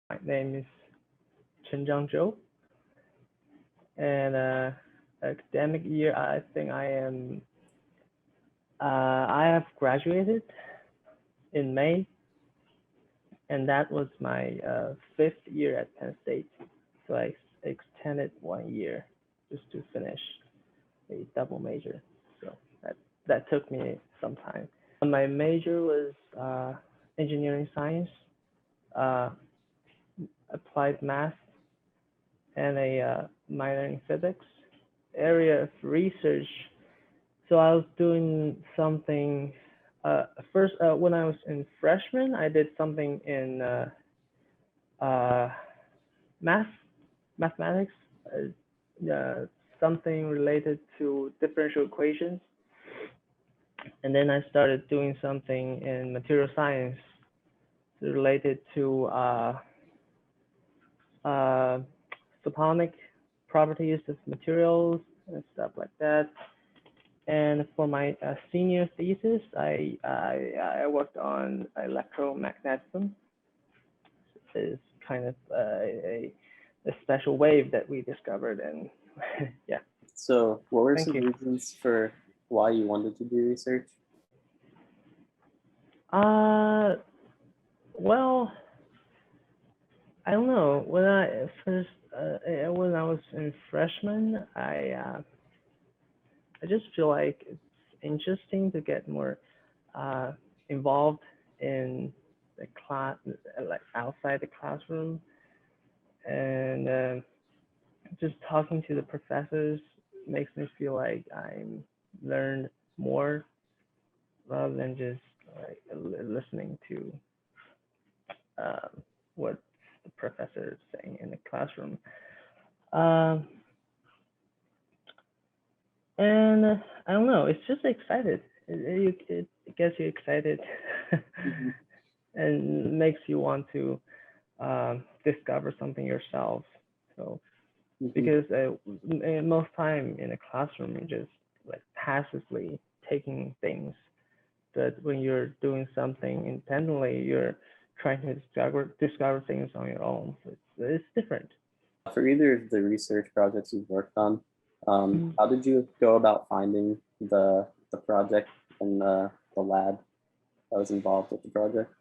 My name is Zhou, and academic year, I think I have graduated in May, and that was my 5th year at Penn State. So I extended 1 year just to finish a double major. So that took me some time. My major was engineering science, uh, applied math, and a minor in physics. Area of research. So I was doing something. First, when I was in freshman, I did something in uh, mathematics, something related to differential equations. And then I started doing something in material science related to photonic properties of materials and stuff like that. And for my senior thesis, I worked on electromagnetism. It's kind of a special wave that we discovered, and yeah. So what were Thank some you. reasons for why you wanted to do research? Well, I don't know. When I first, when I was in freshman, I just feel like it's interesting to get more involved in the class, like outside the classroom, and just talking to the professors makes me feel like I'm learned more rather than just like listening to what the professor is saying in the classroom. Um, and I don't know, it's just excited. It gets you excited Mhm. and makes you want to discover something yourself. So Mhm. because most time in a classroom you're just like passively taking things, but when you're doing something independently, you're trying to discover things on your own. So it's different. For either of the research projects you've worked on, Mm. how did you go about finding the project and the lab that was involved with the project?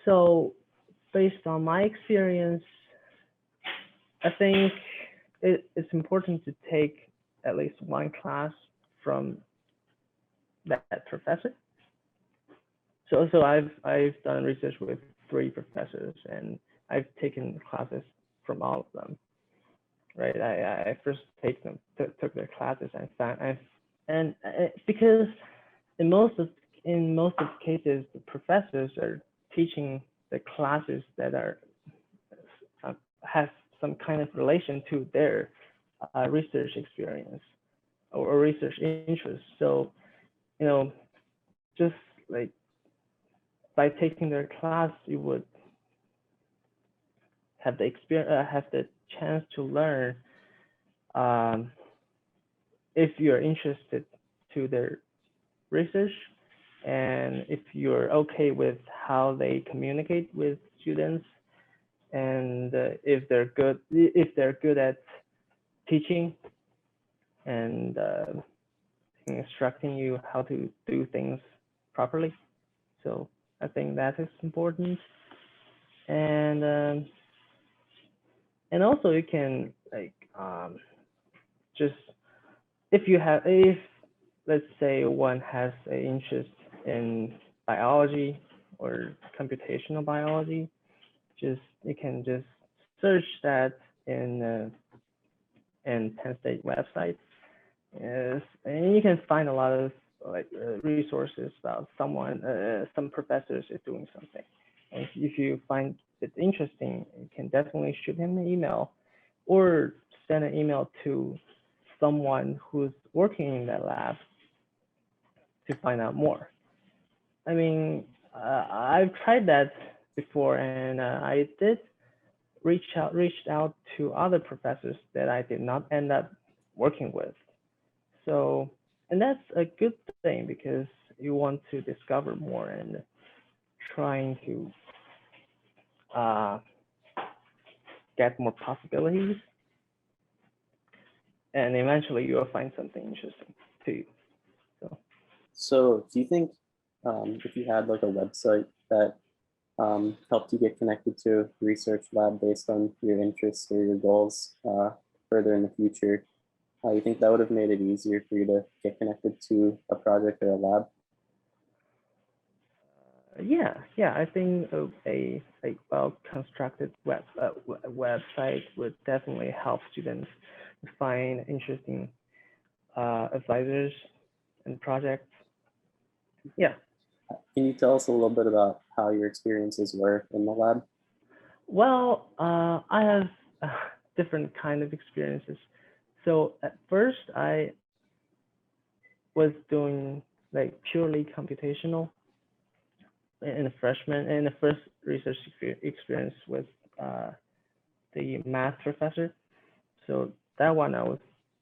So based on my experience, I think it's important to take at least one class from that professor. So I've done research with 3 professors, and I've taken classes from all of them. Right, I first took their classes and found and because in most of cases the professors are teaching the classes that are have some kind of relation to their research experience or research interest. So you know, just like by taking their class, you would have the experience, have the chance to learn um, if you're interested to their research and if you're okay with how they communicate with students and if they're good at teaching and instructing you how to do things properly. So I think that is important. And and also you can like just if let's say one has an interest in biology or computational biology, just you can just search that in Penn State website. Yes, and you can find a lot of like resources about some professors is doing something. And if you find it interesting, you can definitely shoot him an email or send an email to someone who's working in that lab to find out more. I mean, I've tried that before, and I did reached out to other professors that I did not end up working with. So, and that's a good thing because you want to discover more and trying to uh, get more possibilities, and eventually you will find something interesting to you. So do you think if you had like a website that helped you get connected to a research lab based on your interests or your goals further in the future, you think that would have made it easier for you to get connected to a project or a lab? Yeah, I think a well-constructed website would definitely help students find interesting advisors and projects. Yeah. Can you tell us a little bit about how your experiences were in the lab? Well, I have different kind of experiences. So at first, I was doing like purely computational in the freshman, and the first research experience with the math professor. So that one I was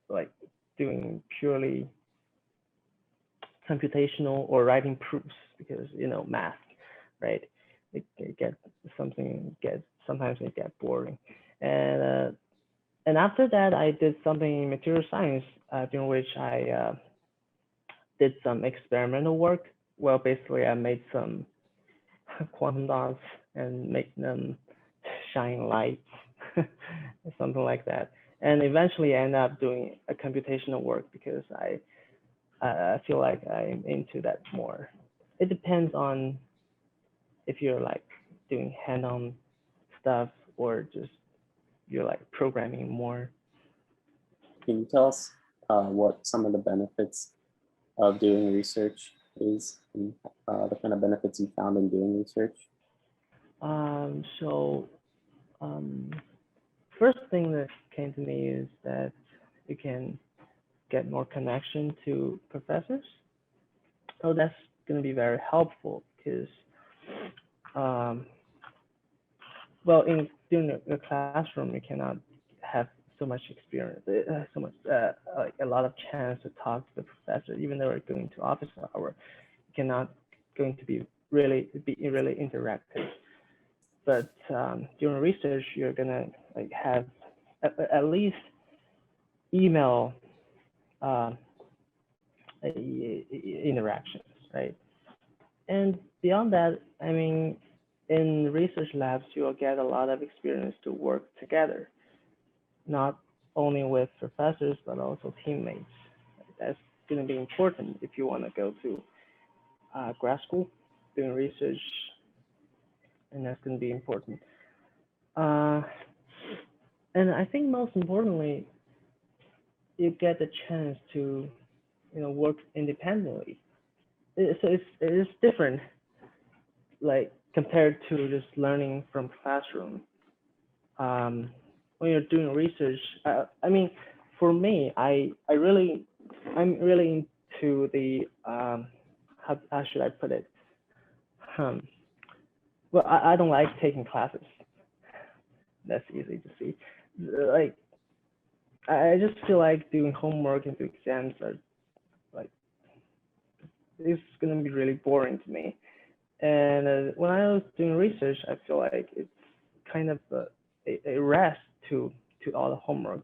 like doing purely computational or writing proofs because math, right? It gets sometimes it gets boring, and after that I did something in material science, during which I did some experimental work. Well, basically I made some quantum dots and make them shine lights, something like that. And eventually I ended up doing a computational work because I feel like I'm into that more. It depends on if you're like doing hand-on stuff or just you're like programming more. Can you tell us what some of the benefits of doing research is and the kind of benefits you found in doing research? So first thing that came to me is that you can get more connection to professors. So that's going to be very helpful because, well, during the classroom, you cannot have so much experience, like a lot of chance to talk to the professor, even though we're going to office hour, you cannot going to be really interactive. But during research, you're gonna like have at least email interactions, right? And beyond that, I mean, in research labs, you'll get a lot of experience to work together, not only with professors, but also teammates. That's going to be important if you want to go to grad school, doing research, and that's going to be important. And I think most importantly, you get the chance to, work independently. So it is different, like compared to just learning from classroom. When you're doing research, I mean, for me, I'm really into the how should I put it? Well, I don't like taking classes. That's easy to see. Like, I just feel like doing homework and do exams are like, it's gonna be really boring to me. And when I was doing research, I feel like it's kind of a rest to all the homeworks